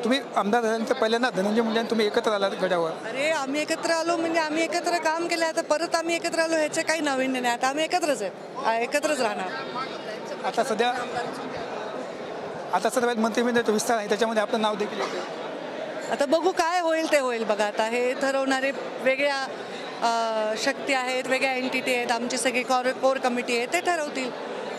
तुम्ही आमदार झाल्यानंतर पहिल्यांदा धनंजय मुंडे आणि तुम्ही एकत्र आलात गडावर. अरे आम्ही एकत्र आलो म्हणजे आम्ही एकत्र काम केलं, आता परत आम्ही एकत्र आलो ह्याचे काही नाविन्य नाही. आता आम्ही एकत्रच आहेत, एकत्रच राहणार. आता सध्या मंत्रिमंडळाचा विस्तार आहे, त्याच्यामध्ये आपलं नाव देखील येतं. आता बघू काय होईल ते होईल. बघा आता हे ठरवणारे वेगळ्या शक्ती आहेत, वेगळ्या एंटिटी आहेत, आमची सगळी कोर कमिटी आहे, ते ठरवतील.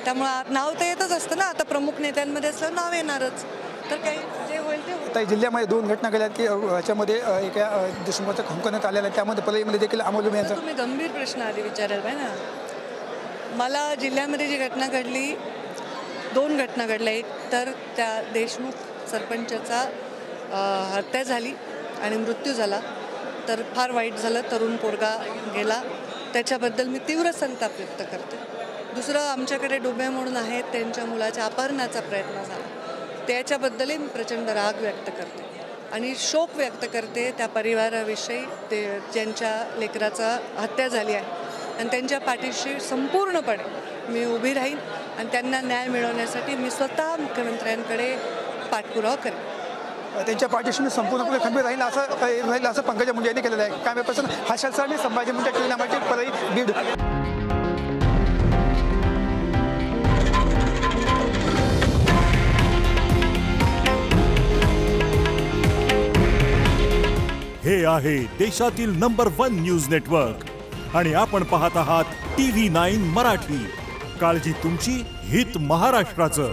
त्यामुळं नाव तर येतच असतं ना, आता प्रमुख नेत्यांमध्ये असलं नाव येणारच. तर काही जे होईल ते होईल. आता जिल्ह्यामध्ये 2 घटना घडल्या की याच्यामध्ये एका देशमुखाचा खंकण्यात आलेला आहे, त्यामध्ये पलईमध्ये देखील अमोल यांचा. तुम्ही गंभीर प्रश्न आधी विचारायला पाहिजे ना. मला जिल्ह्यामध्ये जी घटना घडली, 2 घटना घडल्या. एक तर त्या देशमुख सरपंचाचा हत्या झाली आणि मृत्यू झाला, तर फार वाईट झालं. तरुण पोरगा गेला, त्याच्याबद्दल मी तीव्र संताप व्यक्त करते. दुसरं, आमच्याकडे डुबे म्हणून आहेत, त्यांच्या मुलाच्या अपहरणाचा प्रयत्न झाला, त्याच्याबद्दलही मी प्रचंड राग व्यक्त करते आणि शोक व्यक्त करते त्या परिवाराविषयी, ते ज्यांच्या लेकराचा हत्या झाली आहे. आणि त्यांच्या पाठीशी संपूर्णपणे मी उभी राहीन आणि त्यांना न्याय मिळवण्यासाठी मी स्वतः मुख्यमंत्र्यांकडे पाठपुरावा करेन. त्यांच्या पाठीशी मी संपूर्णपणे खंबीर राहील असं पंकजा मुंडे यांनी केलेलं आहे. कॅमेरापर्सन हर्षल सर, संभाजी मुंडे, टीव्ही पलई, बीड. हे आहे देशातील नंबर 1 न्यूज नेटवर्क आणि आपण पाहत आहात TV9 मराठी. काळजी तुमची, हित महाराष्ट्राचं.